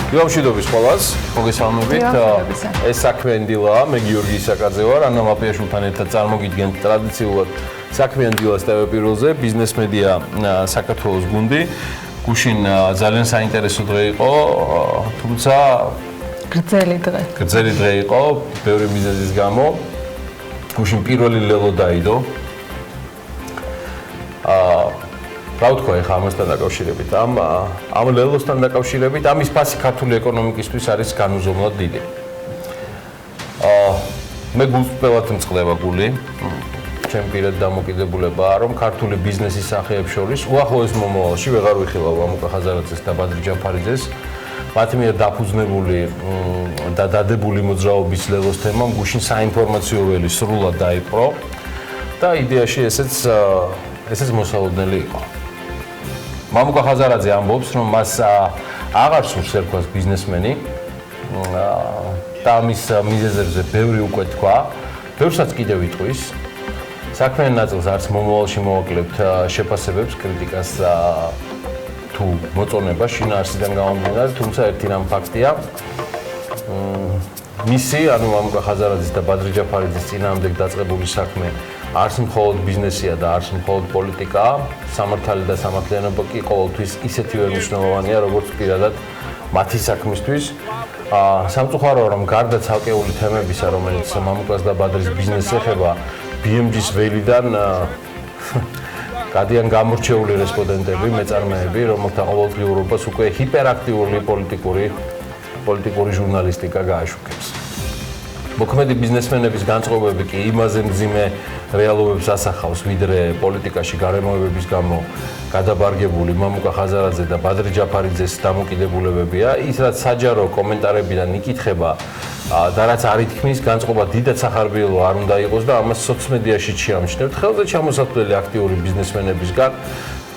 Ილამშვიდობის ყველას, მოგესალმებით. ეს საქმიანი დილაა, მე გიორგი ისაკაძე ვარ, ანა მაპიაშვილთან ერთად წარმოგიდგენთ ტრადიციულად საქმიანი დილას TV პირველზე, ბიზნეს მედია საქართველოს გუნდი. გუშინ ძალიან საინტერესო დღე იყო, თუმცა გრძელი დღე იყო, ბევრი მიზეზის გამო. გუშინ პირველი ლელო დაიდო. რა ვთქვა ეხლა ამასთან დაკავშირებით? ამ ლელოსთან დაკავშირებით ამის ფასი ქართული ეკონომიკისთვის არის განუზომლად დიდი. მე გულწრფელად მწყდება გული, ჩემ პირად დამოკიდებულებაა, რომ ქართული ბიზნესის სახეებს შორის უახლოეს მომავალში ვეღარ ვიხილავ ამუკა ხაზარაძეს და ბადრი ჯაფარიძეს, მათ მიერ დაფუძნებული და დადებული მოძრაობის ლელოს თემამ გუშინ საინფორმაციო ველი სრულად დაიპყრო და იდეაში ესეც მოსალოდნელი იყო. მამუკა ხაზარაძე ამბობს, რომ მას აღარ სურს ერქვას ბიზნესმენი და ამის მიზეზებზე ბევრი უკვე თქვა, ბევრსაც კიდევ იტყვის. საქმიან ნაწილს არც მომავალში მოვაკლებთ შეფასებებს, კრიტიკას თუ მოწონებას შინაარსიდან გამომდინარე, თუმცა ერთი რამ ფაქტია. მისი, ანუ მამუკა ხაზარაძის და ბადრი ჯაფარიძის წინააღმდეგ დაწყებული საქმე არც მხოლოდ ბიზნესია და არც მხოლოდ პოლიტიკაა, სამართალი და სამართლიანობა კი ყოველთვის ისეთივე მნიშვნელოვანია, როგორც პირადად მათი საქმისთვის. სამწუხაროა, რომ გარდა ცალკეული თემებისა, რომელიც მამუკას და ბადრის ბიზნესს ეხება, BMG-ს ველიდან გადიან გამორჩეული რესპონდენტები, მეწარმეები, რომელთა ყოველდღიურობას უკვე ჰიპერაქტიული პოლიტიკური ჟურნალისტიკა გააშუქებს. მოქმედი ბიზნესმენების განწყობები კი იმაზე მძიმე რეალობებს ასახავს, ვიდრე პოლიტიკაში გარემოებების გამო გადაბარგებული მამუკა ხაზარაძე და ბადრი ჯაფარიძეს დამოკიდებულებებია. ის რაც საჯარო კომენტარებიდან იკითხება და რაც არ ითქმის, განწყობა დიდად სახარბიელო არ უნდა იყოს და ამას სოციმედიაში შეამჩნევთ. ხელზე ჩამოსათვლელი აქტიური ბიზნესმენებისგან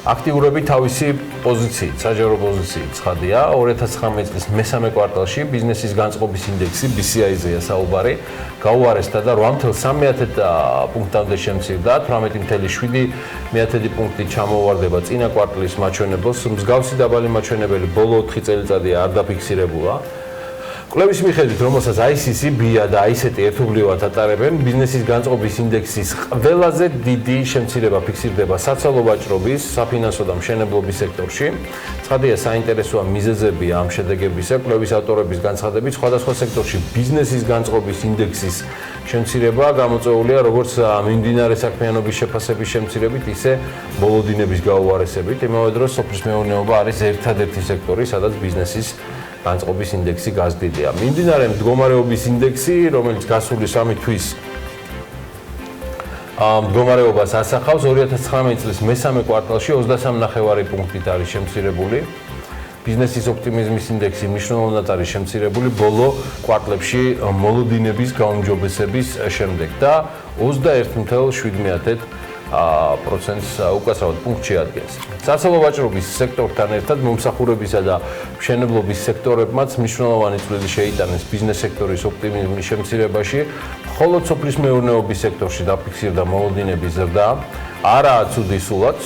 აქტიურები თავისი პოზიციით, საჯარო პოზიციით ცხადია. 2019 წლის მესამე კვარტალში ბიზნესის განწყობის ინდექსი BCI-ზეა საუბარი, გაუარესდა და 8.3 პუნქტამდე შემცირდა, 18.7 პუნქტით ჩამოვარდება წინა კვარტლის მაჩვენებელს. მსგავსი დაბალი მაჩვენებელი ბოლო 4 წელიწადია არ დაფიქსირებულა. კვლევის მიხედვით, რომელსაც ICC, BIA და ICT ერთობლივად ატარებენ, ბიზნესის განწყობის ინდექსის ყველაზე დიდი შემცირება ფიქსირდება საცალო ვაჭრობის, საფინანსო და მშენებლობის სექტორში. ცხადია, საინტერესოა მიზეზები ამ შედეგებისა. კვლევის ავტორების განცხადებით, სხვადასხვა სექტორში ბიზნესის განწყობის ინდექსის შემცირება გამოწვეულია როგორც მიმდინარე საქმიანობის შეფასების შემცირებით, ისე მოლოდინების გაუარესებით. იმავე დროს სოფლის მეურნეობა არის ერთადერთი სექტორი, სადაც ბიზნესის განწყობის ინდექსი გაზრდილია. მიმდინარე მდგომარეობის ინდექსი, რომელიც გასული 3 თვის მდგომარეობას ასახავს, 2019 წლის მესამე კვარტალში 23.5 პუნქტით არის შემცირებული. ბიზნესის ოპტიმიზმის ინდექსი მნიშვნელოვნად არის შემცირებული ბოლო კვარტლებში მოლოდინების გაუმჯობესების შემდეგ და 21.7%-ს უკაცრავად პუნქტში ადგენს. საცალო ვაჭრობის სექტორთან ერთად მომსახურებისა და მშენებლობის სექტორებმაც მნიშვნელოვანი წვლილი შეიტანეს ბიზნეს სექტორის ოპტიმიზმის შემცირებაში, ხოლო სოფლის მეურნეობის სექტორში დაფიქსირდა მოლოდინების ზრდა. არაა ცუდი სულაც,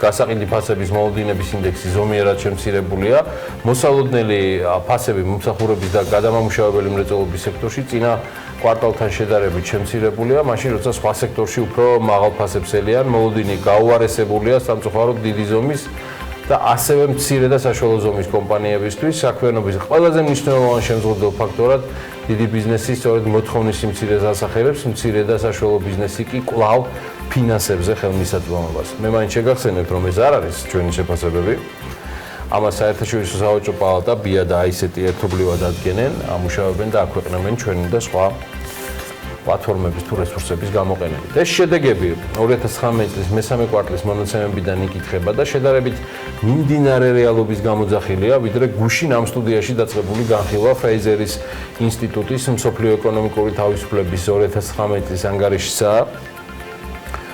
გასაყიდი ფასების მოლოდინების ინდექსი ზომიერად შემცირებულია. მოსალოდნელი ფასები მომსახურების და გადამამუშავებელი მრეწველობის სექტორში წინა კვარტალთან შედარებით შემცირებულია, მაშინ როცა სხვა სექტორში უფრო მაღალ ფასებს ელიან, მოლოდინი გაუარესებულია სამწუხაროდ დიდი ზომის და ასევე მცირე და საშუალო ზომის კომპანიებისთვის. საქმიანობის ყველაზე მნიშვნელოვანი შემზღუდელ ფაქტორად დიდი ბიზნესი სწორედ მოთხოვნის სიმცირეს ასახელებს, მცირე და საშუალო ბიზნესი კი კვლავ ფინანსებზე ხელმისაწვდომობას. მე მაინც შეგახსენებთ, რომ ეს არ არის ჩვენი შეფასებები. ამას საერთაშორისო სავაჭრო პალატა, BIA და ICT ერთობლივად ადგენენ, ამუშავებენ და აქვეყნებენ ჩვენი და სხვა პლატფორმების თუ რესურსების გამოყენებით. ეს შედეგები 2019 წლის მესამე კვარტლის მონაცემებიდან იკითხება და შედარებით მიმდინარე რეალობის გამოძახილია, ვიდრე გუშინ ამ სტუდიაში დაწყებული განხილვა ფრეიზერის ინსტიტუტის მსოფლიო ეკონომიკური თავისუფლების 2019 წლის ანგარიშისა,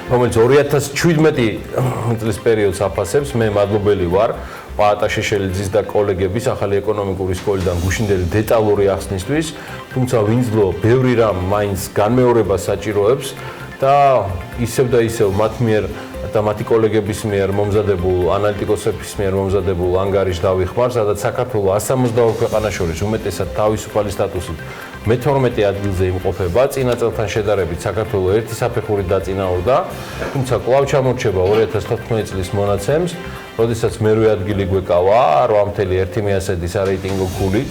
რომელიც 2017 წლის პერიოდს აფასებს. მე მადლობელი ვარ პაატა შეშელიძის და კოლეგების ახალი ეკონომიკური სკოლიდან გუშინდელი დეტალური ახსნისთვის, თუმცა ვინძლო ბევრი რამ მაინც განმეორებას საჭიროებს და ისევ მათ მიერ და მათი კოლეგების მიერ მომზადებულ ანალიტიკოსების მიერ მომზადებულ ანგარიშს დავიხმარ, სადაც საქართველოს 162 ქვეყანას შორის უმეტესად თავისუფალი სტატუსით მე-12 ადგილზე იმყოფება. წინა წელთან შედარებით საქართველოს ერთი საფეხურით დაწინაურდა, თუმცა კვლავ ჩამორჩება 2014 წლის მონაცემს, როდესაც მერვე ადგილი გვეკავა 8.1 სარეიტინგო ქულით.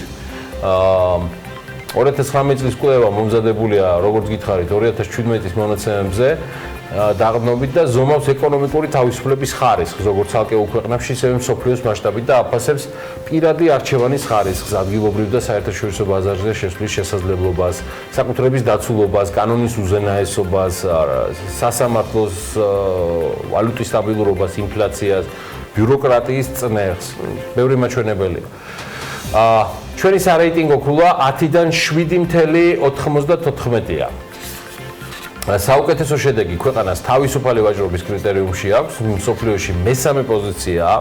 2019 წლის კვლევა მომზადებულია, როგორც გითხარით, 2017 მონაცემებზე დაღდნობით და ზომავს ეკონომიკური თავისუფლების ხარისხს, როგორც ცალკეულ ქვეყნებში, ისევე მსოფლიოს მასშტაბით და აფასებს პირადი არჩევანის ხარისხს, ადგილობრივ და საერთაშორისო ბაზარზე შესვლის შესაძლებლობას, საკუთრების დაცულობას, კანონის უზენაესობას, სასამართლოს ვალუტის სტაბილურობას, ინფლაციას, ბიუროკრატიის წნეხს, ბევრი მაჩვენებელია. ჩვენი სარეიტინგო ქულა 10-დან 7.94-ია. საუკეთესო შედეგი ქვეყანას თავისუფალი ვაჭრობის კრიტერიუმში აქვს, მსოფლიოში მესამე პოზიციაა.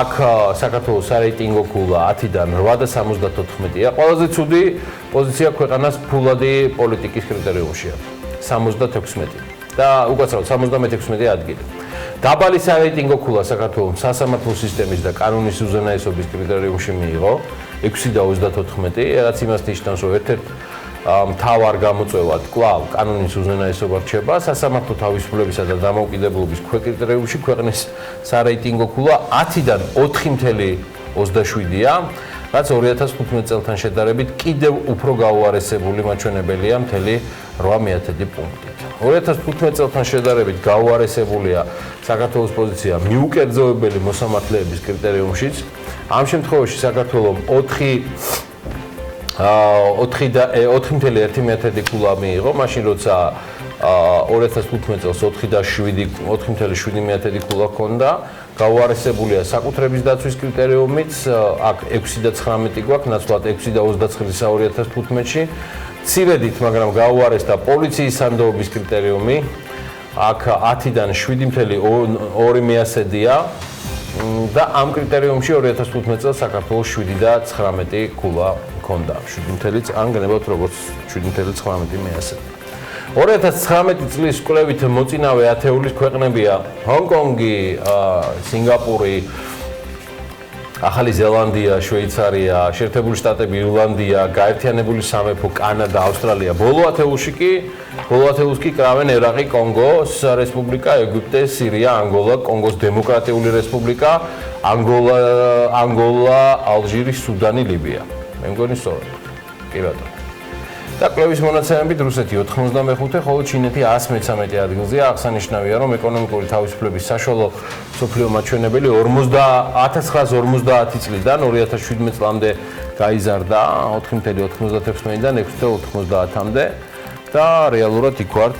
აქ საქართველოს სარეიტინგო ქულა 10-დან 8.74-ია. ყველაზე ცუდი პოზიცია ქვეყანას ფულადი პოლიტიკის კრიტერიუმშია. 76 და უკაცრავად 76 ადგილი. დაბალი სარეიტინგო ქულა საქართველოს სასამართლო სისტემის და კანონის უზენაესობის კრიტერიუმში მიიღო 6.34, რაც იმას ნიშნავს, რომ ერთ-ერთ მთავარ გამოწვევად კვლავ კანონის უზენაესობა რჩება, სასამართლო თავისუფლებისა და დამოუკიდებლობის კრიტერიუმში ქვეყნის სარეიტინგო ქულა 10-დან 4.27-ია, რაც 2015 წელთან შედარებით კიდევ უფრო გაუარესებული მაჩვენებელია მთელი 8 პუნქტით. 2015 წელთან შედარებით გაუარესებულია საქართველოს პოზიცია მიუკერძოებელი მოსამართლეების კრიტერიუმშიც. ამ შემთხვევაში საქართველოს 4.1 ქულა მიიღო, მაშინ როცა 2015 წელს 4.7 ქულა ჰქონდა. გაუარესებულია საკუთრების დაცვის კრიტერიუმიც, აქ 6.19 გვაქვს, ნაცვლად 6.29 2015-ში. ცირედით, მაგრამ გაუარესდა პოლიციის სანდოობის კრიტერიუმი, აქ 10-დან 7.2-ია და ამ კრიტერიუმში 2015 წელს საქართველოს 7.19 ქულა ჰქონდა. 7 ან გნებავთ როგორც 7.19. 2019 წლის კვლევით მოწინავე ათეულის ქვეყნებია ჰონკონგი, სინგაპური, ახალი ზელანდია, შვეიცარია, შეერთებული შტატები, ირლანდია, გაერთიანებული სამეფო, კანადა, ავსტრალია. ბოლო ათეულს კი კრავენ ერაყი, კონგოს რესპუბლიკა, ეგვიპტე, სირია, ანგოლა, კონგოს დემოკრატიული რესპუბლიკა, ანგოლა, ალჟირი, სუდანი, ლიბია. მე მგონი სწორად. კი ბატონო. და კვლევის მონაცემებით რუსეთი 95, ხოლო ჩინეთი 113 ადგილზეა. აღსანიშნავია, რომ ეკონომიკური თავისუფლების საშუალო მსოფლიო მაჩვენებელი 1950 წლიდან 2017 წლამდე გაიზარდა 4.96-დან 6.90-მდე და რეალურად იქ ვართ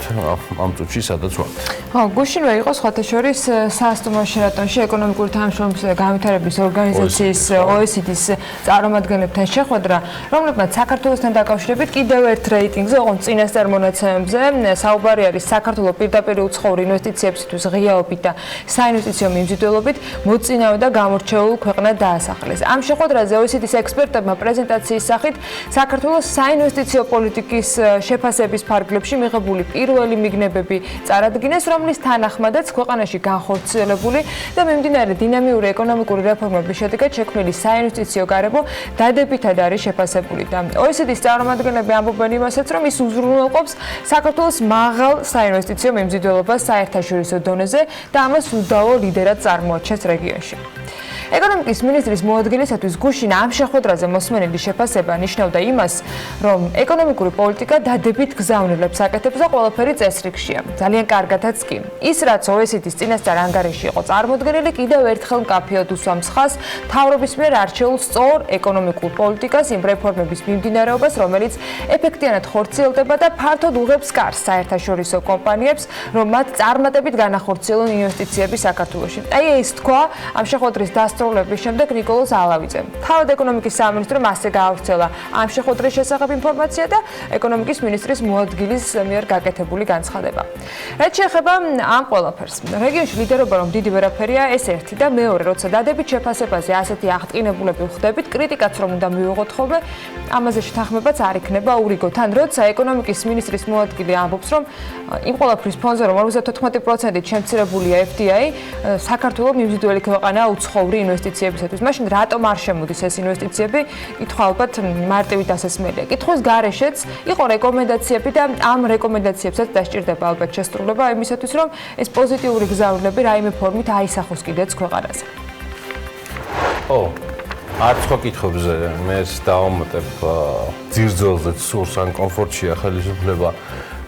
ამ წუთში, სადაც ვართ. გუშინვე იყო სხვათა შორის საასტუმრო შერატონში ეკონომიკური თანამშრომლობის და განვითარების ორგანიზაციის OECD-ის წარმომადგენლებთან შეხვედრა, რომლებმაც საქართველოსთან დაკავშირებით კიდევ ერთ რეიტინგზე, ოღონდ წინასწარ მონაცემებზე, საუბარი არის საქართველოს პირდაპირ უცხოურ ინვესტიციებისთვის ღიაობით და საინვესტიციო მიმზიდველობით მოწინავე და გამორჩეულ ქვეყნად დაასახელეს. ამ შეხვედრაზე OECD-ის ექსპერტებმა პრეზენტაციის სახით საქართველოს საინვესტიციო პოლიტიკის შეფასების ფარგლებში მიღებული პირველი მიგნებები წარადგინეს, რომლის თანახმადაც ქვეყანაში განხორციელებული და მიმდინარე დინამიური ეკონომიკური რეფორმების შედეგად შექმნილი საინვესტიციო გარემო დადებითად არის შეფასებული და OECD-ის წარმომადგენლები ამბობენ იმასაც, რომ ის უზრუნველყოფს საქართველოს მაღალ საინვესტიციო მიმზიდველობას საერთაშორისო დონეზე და ამას უდავო ლიდერად წარმოაჩენს რეგიონში. ეკონომიკის მინისტრის მოადგილისათვის გუშინ ამ შეხვედრაზე მოსმენილი შეფასება ნიშნავდა იმას, რომ ეკონომიკური პოლიტიკა დადებით გზავნილებს აკეთებს და ყველაფერი წესრიგშია. ძალიან კარგადაც კი. ის, რაც OECD-ის წინასწარ ანგარიში იყო წარმოდგენილი, კიდევ ერთხელ მკაფიოდ უსვამს ხაზს მთავრობის მიერ არჩეულ სწორ ეკონომიკურ პოლიტიკას, იმ რეფორმების მიმდინარეობას, რომელიც ეფექტიანად ხორციელდება და ფართოდ უღებს კარს საერთაშორისო კომპანიებს, რომ მათ წარმატებით განახორციელონ ინვესტიციები საქართველოში. აი ეს თქვა ამ შეხვედრის დასრულების შემდეგ ნიკოლოზ ალავიძემ. თავად ეკონომიკის სამინისტრომ ასე გაავრცელა ამ შეხვედრის შესახებ ინფორმაცია და ეკონომიკის მინისტრის მოადგილის მიერ გაკეთებული განცხადება. რაც შეეხება ამ ყველაფერს, რეგიონში ლიდერობა რომ დიდი ვერაფერია, ეს ერთი და მეორე, როცა დადებით შეფასებაზე ასეთი აღტკინებულები ვხდებით, კრიტიკაც რომ უნდა მივიღოთ ხოლმე, ამაზე შეთანხმებაც არ იქნება ურიგო. თან როცა ეკონომიკის მინისტრის მოადგილე ამბობს, რომ იმ ყველაფრის ფონზე რომ 54%-ით შემცირებულია FDI, საქართველოს მიმზიდველი ქვეყანაა უცხოური ინვესტიციებისათვის. მაშინ რატომ არ შემოდის ეს ინვესტიციები? კითხვა ალბათ მარტივი დასასმელია. კითხვის გარეშეც იყო რეკომენდაციები და ამ რეკომენდაციებსაც დასჭირდება ალბათ შესრულება იმისათვის, რომ ეს პოზიტიური გზავნილები რაიმე ფორმით აისახოს კიდეც ქვეყანაზე. არც სხვა კითხვებზე მე დავამატებ ძირძველზე სურს ან კომფორტშია ხელისუფლება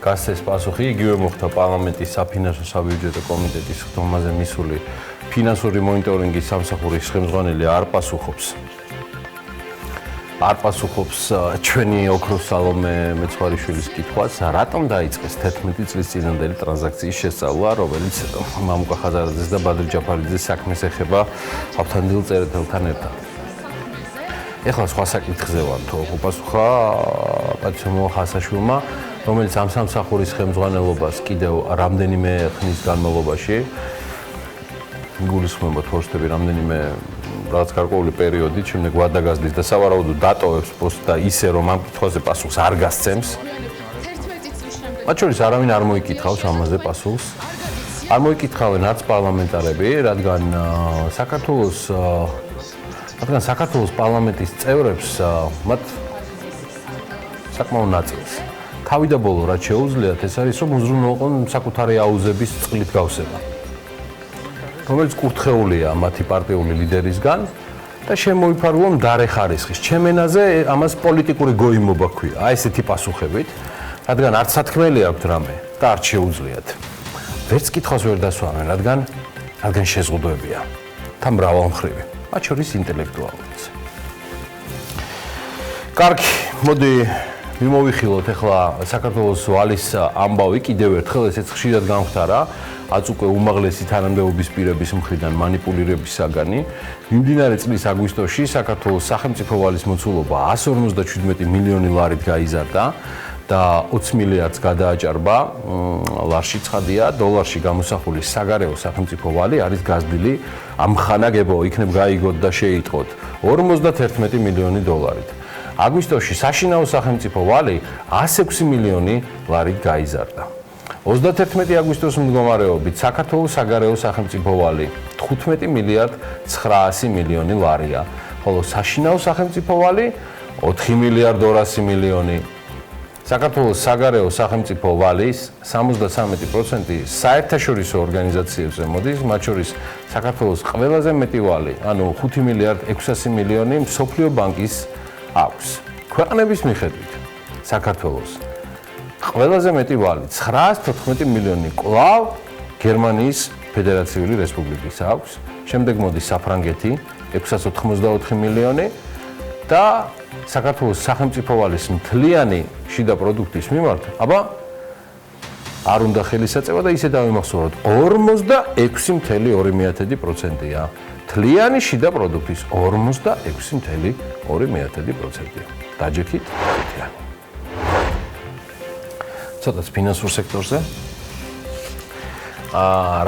გასცეს პასუხი. იგივე მოხდა პარლამენტის საფინანსო საბიუჯეტო კომიტეტის ხდომაზე მისული ფინანსური მონიტორინგის სამსახურის ხელმძღვანელი არ პასუხობს ჩვენი ოქროს სალომე მეცხვარიშვილის კითხვას, რატომ დაიწყეს 11 წლის წინანდელი ტრანზაქციის შესწავლა, რომელიც მამუკა ხაზარაძეს და ბადრი ჯაფარიძეს საქმეს ეხება ავთანდილ წერეთელთან ერთად. ეხლა სხვა საკითხზე ვარ, თუ უპასუხა პატიმო ხასაშვილმა, რომელიც ამ სამსახურის ხელმძღვანელობას კიდევ რამდენიმე ხნის განმავლობაში გულისხმობთ ვორშტები რამდენიმე რაღაც გარკვეული პერიოდით, შემდეგ ვადაგაზდის და სავარაუდოდ დატოვებს პოსტს და ისე რომ ამ კითხვაზე პასუხს არ გასცემს. მათ შორის არავინ არ მოიკითხავს ამაზე პასუხს. არ მოიკითხავენ არც პარლამენტარები, რადგან საქართველოს პარლამენტის წევრებს მათ საკმაო ნაწილს თავი და ბოლო რაც შეუძლიათ ეს არის რომ უზრუნველყონ საკუთარი აუზების წყლით გავსება, რომელიც კურთხეულია მათი პარტიული ლიდერისგან და შემოიფარგლონ დარე ხარისხის. ჩემ ენაზე ამას პოლიტიკური გოიმობა ქვია. აი ესეთი პასუხებით, რადგან არც სათქმელი აქვთ რამე და არც შეუძლიათ. ვერც კითხვას ვერ დასვამენ, რადგან შეზღუდვებია და მრავალმხრივი, მათ შორის ინტელექტუალურიც. კარგი, მოდი მიმოვიხილოთ ახლა საქართველოს ვალის ამბავი კიდევ ერთხელ, ესეც ხშირად გამხდარა, აც უკვე უმაღლესი თანამდებობის პირების მხრიდან манипуლირების საგანი. მიმდინარე წლის აგვისტოში საქართველოს სახელმწიფო ვალის მოცულობა 157 მილიონი ლარით გაიზარდა და 20 მილიარდს გადააჭარბა ლარში ცხადია, დოლარში გამოსახული საგარეო სახელმწიფო ვალი არის გაზრდილი ამხანაგებო, იქნებ გაიგოთ და შეიტყოთ 51 მილიონი დოლარით. აგვისტოში საშინაო სახელმწიფო ვალი 106 მილიონი ლარით გაიზარდა. 31 აგვისტოს მდგომარეობით საქართველოს საგარეო სახელმწიფო ვალი 15 მილიარდ 900 მილიონი ლარია, ხოლო საშინაო სახელმწიფო ვალი 4 მილიარდ 200 მილიონი. საქართველოს საგარეო სახელმწიფო ვალის 73% საერთაშორისო ორგანიზაციებზე მოდის, მათ შორის საქართველოს ყველაზე მეტი ვალი, ანუ 5 მილიარდ 600 მილიონი მსოფლიო ბანკის აქვს. ქვეყნების მიხედვით საქართველოს ყველაზე მეტი ვალი 914 მილიონი კვლავ გერმანიის ფედერაციული რესპუბლიკის აქვს. შემდეგ მოდის საფრანგეთი 684 მილიონი და საქართველოს სახელმწიფო ვალის მთლიანი შიდა პროდუქტის მიმართ, არ უნდა ხელისაწევა და ისე დავიმახსოვროთ, 46.2%-ია. მთლიანი შიდა პროდუქტის 46.2%-ია. დაჯექით თითიანი. ცოტაც ფინანსურ სექტორზე.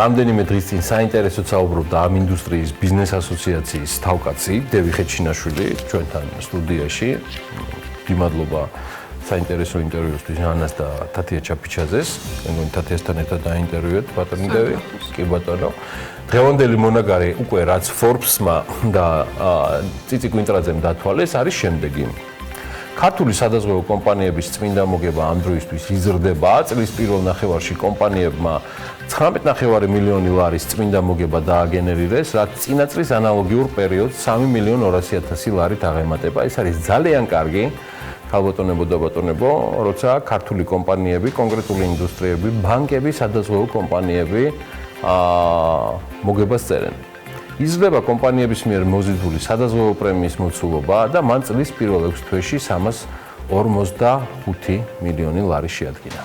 რამდენიმე დღის წინ საინტერესოდ საუბრობდა ამ ინდუსტრიის ბიზნეს ასოციაციის თავკაცი დევი ხეჩინაშვილი ჩვენთან სტუდიაში. მადლობა საინტერესო ინტერვიუსთვის ანას და თათია ჩაფიჩაძეს. მეგონი თათიასთან ერთად დაინტერვიუეთ ბატონი დევი. კი ბატონო. დღევანდელი მონაგარი უკვე რაც Forbes-მა და წიწი კვინტრაძემ დათვალეს არის შემდეგი. ქართული სადაზღვევო კომპანიების წმინდა მოგება ამ დროისთვის იზრდება. წლის პირველ ნახევარში კომპანიებმა 19.5 მილიონი ლარის წმინდა მოგება დააგენერირეს, რაც წინა წლის ანალოგიურ პერიოდს 3.200.000 ლარით აღემატება. ეს არის ძალიან კარგი, ქალბატონებო და ბატონებო, როცა ქართული კომპანიები, კონკრეტული ინდუსტრიები, ბანკები, სადაზღვევო კომპანიები მოგებას წერენ. იზრდება კომპანიების მიერ მოზიდული სადაზღვევო პრემიის მოცულობა და მან წლის პირველ 6 თვეში 345 მილიონი ლარი შეადგინა.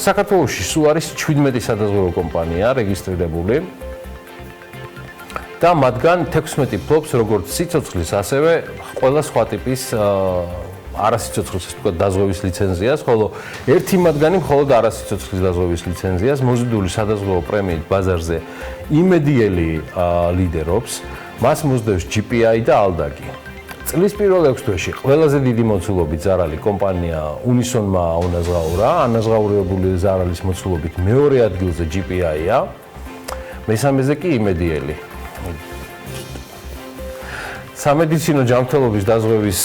საქართველოში სულ არის 17 სადაზღვევო კომპანია რეგისტრირებული და მათგან 16 ფლობს როგორც სიცოცხლის, ასევე ყველა სხვა ტიპის არასიცოცხლის დაზღვევის ლიცენზიას, ხოლო ერთი მათგანი მხოლოდ არასიცოცხლის დაზღვევის ლიცენზიას, მოზიდული სადაზღვევო პრემიით ბაზარზე იმედიელი ლიდერობს, მას მოსდევს GPI და ალდაგი. წლის პირველ 6 თვეში ყველაზე დიდი მოცულობით ზარალი კომპანია უნისონმა აუნაზღაურა, ანაზღაურებული ზარალის მოცულობით მეორე ადგილზე GPI-ა, მესამეზე კი იმედიელი. სამედიცინო ჯანმრთელობის დაზღვევის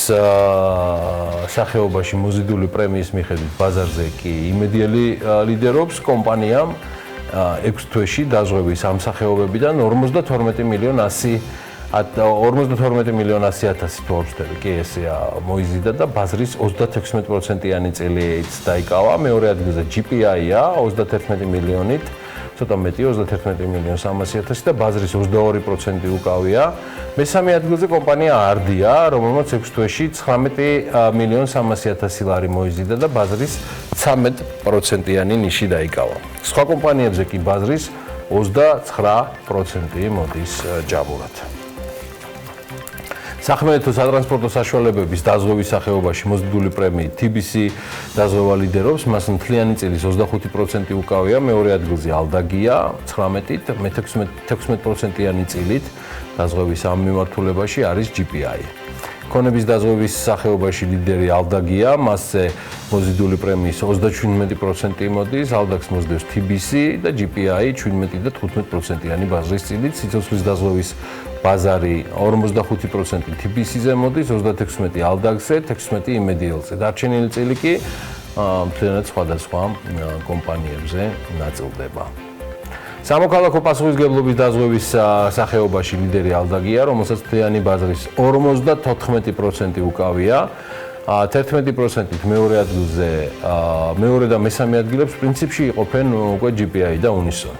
სახეობაში მოზიდული პრემიის მიხედვით ბაზარზე კი იმედიელი ლიდერობს კომპანიამ 6 თვეში დაზღვევის ამ სახეობებიდან 52 მილიონ 100,000 ფლობსტები კი ესეა მოიზიდა და ბაზრის 36%-იანი წილით დაიკავა. მეორე ადგილზე GPI-ა 31 მილიონით, ცოტა მეტი 31 მილიონ 300,000 და ბაზრის 22% უკავია. მესამე ადგილზე კომპანია არდია, რომელმაც 6 თვეში 19 მილიონ 300,000 ლარი მოიზიდა და ბაზრის 13%-იანი ნიში დაიკავა. სხვა კომპანიებზე კი ბაზრის 29% მოდის ჯამურად. სახმელეთო სატრანსპორტო საშუალებების დაზღვევის სახეობაში მოზიდული პრემიით TBC დაზღვევა ლიდერობს, მას მთლიანი წილის 25% უკავია, მეორე ადგილზე ალდაგია 19-ით, მე-16%-იანი წილით დაზღვევის ამ მიმართულებაში არის GPI. ქონების დაზღვევის სახეობაში ლიდერი ალდაგია, მასზე მოზიდული პრემიის 37% მოდის, ალდაგს მოსდევს TBC და GPI 17 და 15%-იანი ბაზრის წილით, სიცოცხლის დაზღვევის ბაზარი 45% TBC-ზე მოდის, 36% ალდაგზე, 16 იმედიელზე. დარჩენილი წილი კი მთლიანად სხვადასხვა კომპანიებზე ნაწილდება. სამოქალაქო პასუხისმგებლობის დაზღვევის სახეობაში ლიდერი ალდაგია, რომელსაც მთლიანი ბაზრის 54% უკავია. 11%-ით მეორე ადგილზე, მეორე და მესამე ადგილებს პრინციპში იყოფენ უკვე GPI და უნისონ.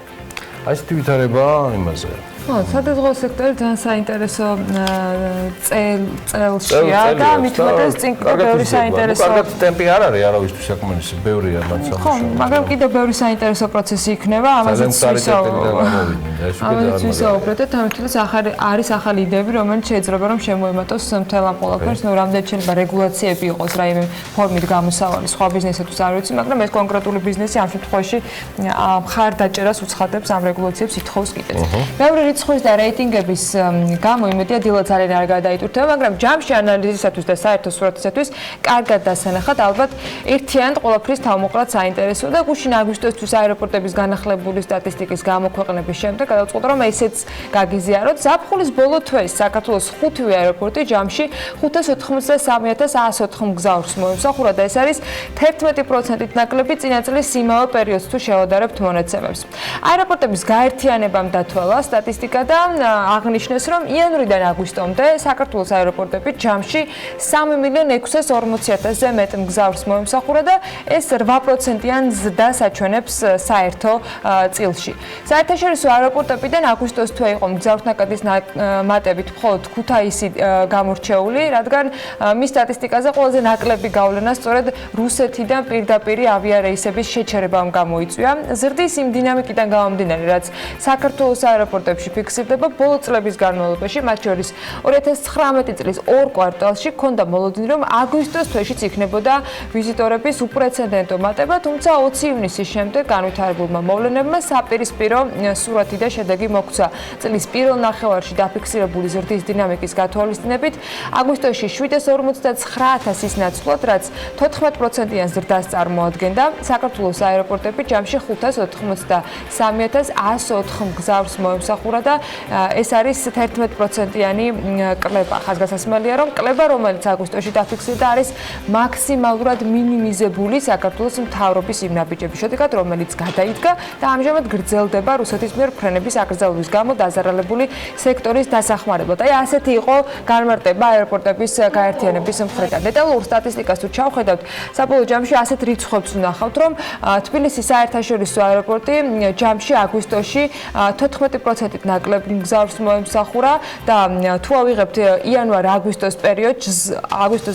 აი ესეთი ვითარება იმაზე. სადაზღვევო სექტორი ძალიან საინტერესო წელშია და მით უმეტეს წინ ბევრი საინტერესო. კარგად ტემპი არ არის არავისთვის საკმარისი, ბევრია მათ ხო, მაგრამ კიდევ ბევრი საინტერესო პროცესი იქნება, ამაზეც ვისაუბრეთ და თამაშს არის ახალი იდეები, რომელიც შეიძლება რომ შემოემატოს მთელ ამ ყველაფერს, ნუ რამდენიც შეიძლება რეგულაციები იყოს რაიმე ფორმით გამოსავალი სხვა ბიზნესებთვის არ ვიცი, მაგრამ ეს კონკრეტული ბიზნესი ამ შემთხვევაში მხარდაჭერას უცხადებს ამ რეგულაციებს ითხოვს კიდეც. ბევრი რიცხვის და რეიტინგების გამო იმედია დილა ძალიან არ გადაიტვირთება, მაგრამ ჯამში ანალიზისათვის და საერთო სურათისათვის კარგად დასანახად ალბათ ერთიანად ყველაფრის თავმოყრად საინტერესო და გუშინ აგვისტოსთვის აეროპორტების განახლებული სტატისტიკის გამოქვეყნების შემდეგ გადავწყვეტ რომ ესეც გაგიზიაროთ. ზაფხულის ბოლო თვეს საქართველოს 5-ვე აეროპორტი ჯამში 583,104 მგზავრს მოემსახურა და ეს არის 11%-ით ნაკლები წინა წლის იმავე პერიოდს თუ შევადარებთ მონაცემებს. აეროპორტების გაერთიანებამ დათვალა სტატისტიკა და აღნიშნეს, რომ იანვრიდან აგვისტომდე საქართველოს აეროპორტები ჯამში 3,640,000-ზე მეტ მგზავრს მოემსახურა და ეს 8%-იან ზრდას აჩვენებს საერთო წილში. საერთაშორისო აეროპორტებიდან აგვისტოს თვე იყო მგზავრთნაკადის მატებით მხოლოდ ქუთაისი გამორჩეული, რადგან მის სტატისტიკაზე ყველაზე ნაკლები გავლენა სწორედ რუსეთიდან პირდაპირი ავიარეისების შეჩერებამ გამოიწვია. ზრდის იმ დინამიკიდან გამომდინარე, რაც საქართველოს აეროპორტებში ფიქსირდება ბოლო წლების განმავლობაში, მათ შორის 2019 წლის 2 კვარტალში ჰქონდა მოლოდინი, რომ აგვისტოს თვეშიც იქნებოდა ვიზიტორების უპრეცედენტო მატება, თუმცა 20 ივნისის შემდეგ განვითარებულმა მოვლენებმა საპირისპირო სურათი და შედეგი მოგვცა. წლის პირველ ნახევარში დაფიქსირებული ზრდის დინამიკის გათვალისწინებით, აგვისტოში 759,000-ის ნაცვლად, რაც 14%-იან ზრდას წარმოადგენდა. საქართველოს აეროპორტები ჯამში 583,104 მგზავრს მოემსახურა და ეს არის 11%-იანი კლება. ხაზგასასმელია, რომ კლება, რომელიც აგვისტოში დაფიქსირდა, არის მაქსიმალურად მინიმიზებული საქართველოს მთავრობის იმ ნაბიჯების შედეგად, რომელიც გადაიდგა და ამჟამად გრძელდება რუსეთის მიერ ფრენების აკრძალვის გამო დაზარალებული სექტორის დასახმარებლად. აი ასეთი იყო განმარტება აეროპორტების გაერთიანების მხრიდან. დეტალურ სტატისტიკას თუ ჩავხედავთ, საბოლოო ჯამში ასეთ რიცხვებს ვნახავთ, რომ თბილისის საერთაშორისო აეროპორტი ჯამში აგვისტოში 14%-ით ნაკლებ მგზავრს მოემსახურა და თუ ავიღებთ იანვარ-აგვისტოს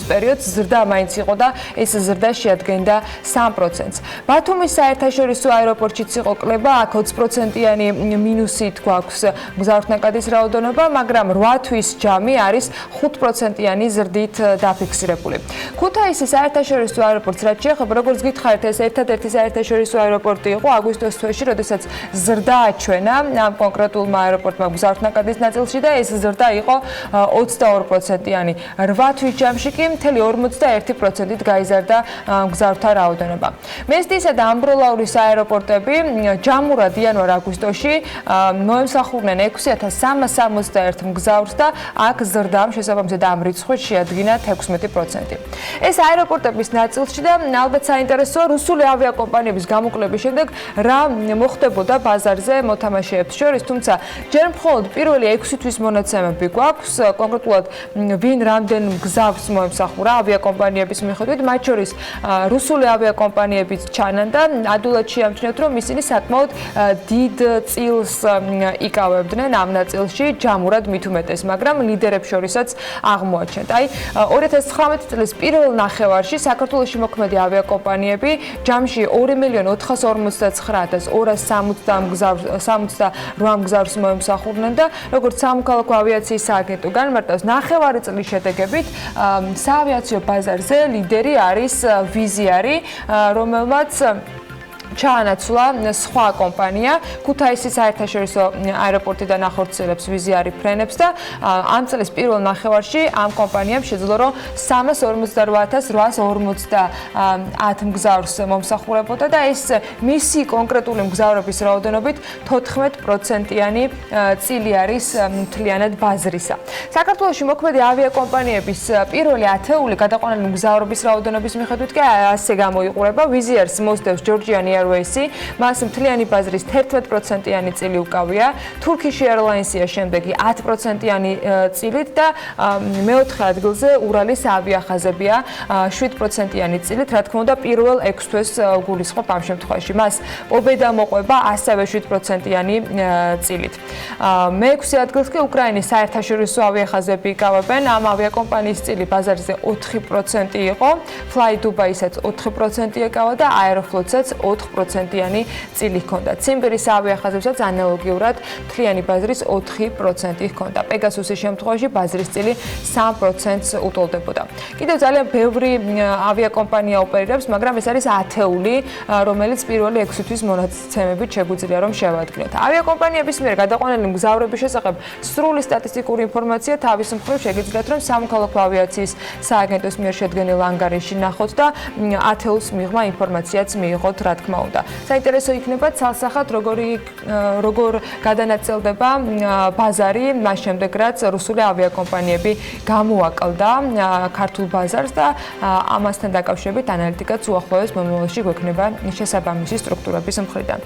პერიოდს ზრდა მაინც იყო და ეს ზრდა შეადგენდა 3%-ს. ბათუმის საერთაშორისო აეროპორტშიც იყო კლება, აქ 20%-იანი მინუსით გვაქვს მგზავრთნაკადის რაოდენობა, მაგრამ 8 თვის ჯამი არის 5%-იანი ზრდით დაფიქსირებული. ქუთაისის საერთაშორისო აეროპორტს რაც შეეხება, როგორც გითხარით, ეს ერთადერთი საერთაშორისო აეროპორტი იყო აგვისტოს თვეში, როდესაც ზრდა აჩვენა ამ კონკრეტულმა აეროპორტმა მგზავრთნაკადის ნაწილში და ეს ზრდა იყო 22%-იანი. 8 თვის ჯამში კი მთელი 41%-ით გაიზარდა მგზავრთა რაოდენობა. მესტისა და ამბროლაურის აეროპორტები ჯამურად იანვარ-აგვისტოში მოემსახურნენ 6361 მგზავრს და აქ ზრდამ შესაბამისად ამ რიცხვით შეადგინა 16%. ეს აეროპორტების ნაწილში და ალბათ საინტერესოა რუსული ავიაკომპანიების გამოკვლევის შემდეგ რა მოხდებოდა ბაზარზე მოთამაშეებს შორის, თუმცა ჯერ მხოლოდ პირველი 6 თვის მონაცემები გვაქვს, კონკრეტულად ვინ რამდენ მგზავრს მოემსახურა ავიაკომპანიების მიხედვით, მათ შორის რუსული ავიაკომპანიებიც ჩანან და ადვილად შეამჩნევთ, რომ ისინი საკმაოდ დიდ წილს იკავებდნენ ამ ნაწილში, ჯამურად მით უმეტეს, მაგრამ ლიდერებს შორისაც აღმოაჩენთ. აი 2019 წლის პირველ ნახევარში საქართველოში მოქმედი ავიაკომპანიები ჯამში 2,492,268 მგზავრს მოემსახურნენ და როგორც სამოქალაქო ავიაციის სააგენტო განმარტავს, ნახევარი წლის შედეგებით საავიაციო ბაზარზე ლიდერი არის ვიზიარი, რომელმაც ჩაანაცვლა სხვა კომპანია, ქუთაისის საერთაშორისო აეროპორტიდან ახორციელებს ვიზიარი ფრენებს და ამ წლის პირველ ნახევარში ამ კომპანიამ შეძლო, რომ 348,850 მგზავრს მომსახურებოდა და ეს მისი კონკრეტული მგზავრების რაოდენობით 14%-იანი წილი არის მთლიანად ბაზრისა. საქართველოში მოქმედი ავიაკომპანიების პირველი ათეული გადაყვანილი მგზავრობის რაოდენობის მიხედვით კი ასე გამოიყურება. ვიზიარს მოსდევს Georgian Airways-ი, მას მთლიანი ბაზრის 11%-იანი წილი უკავია, Turkish Airlines-ია შემდეგი 10%-იანი წილით და მეოთხე ადგილზე ურალის ავიახაზებია 7%-იანი წილით, რა თქმა უნდა, პირველ 6 თვეს გულისხმობ ამ შემთხვევაში. მას ობედა მოყვება ასევე 7%-იანი წილით. მე-6 ადგილს კი უკრაინის საერთაშორისო ავიახაზები იკავებენ, ამ ავიაკომპანიის წილი ბაზარზე 4% იყო, Fly Dubai-საც 4% ეკავა და Aeroflot-საც 4%-იანი წილი ჰქონდა. ციმბირის ავიახაზებსაც ანალოგიურად მთლიანი ბაზრის 4% ჰქონდა. პეგასუსის შემთხვევაში ბაზრის წილი 3%-ს უტოლდებოდა. კიდევ ძალიან ბევრი ავიაკომპანია ოპერირებს, მაგრამ ეს არის ათეული, რომელიც პირველი 6 თვის მონაცემებით შეგვიძლია რომ შევადგინოთ. ავიაკომპანიების მიერ გადაყვანილი მგზავრების შესახებ სრული სტატისტიკური ინფორმაცია თავის მხრივ შეგიძლიათ რომ სამოქალაქო ავიაციის სააგენტოს მიერ შედგენილ ანგარიშში ნახოთ და ათეულს მიღმა ინფორმაციაც მიიღოთ, რა თქმა უნდა. საინტერესო იქნება ცალსახად როგორ გადანაწილდება ბაზარი მას შემდეგ, რაც რუსული ავიაკომპანიები გამოაკლდა ქართულ ბაზარს და ამასთან დაკავშირებით ანალიტიკაც უახლოეს მომავალში გვექნება შესაბამისი სტრუქტურების მხრიდან.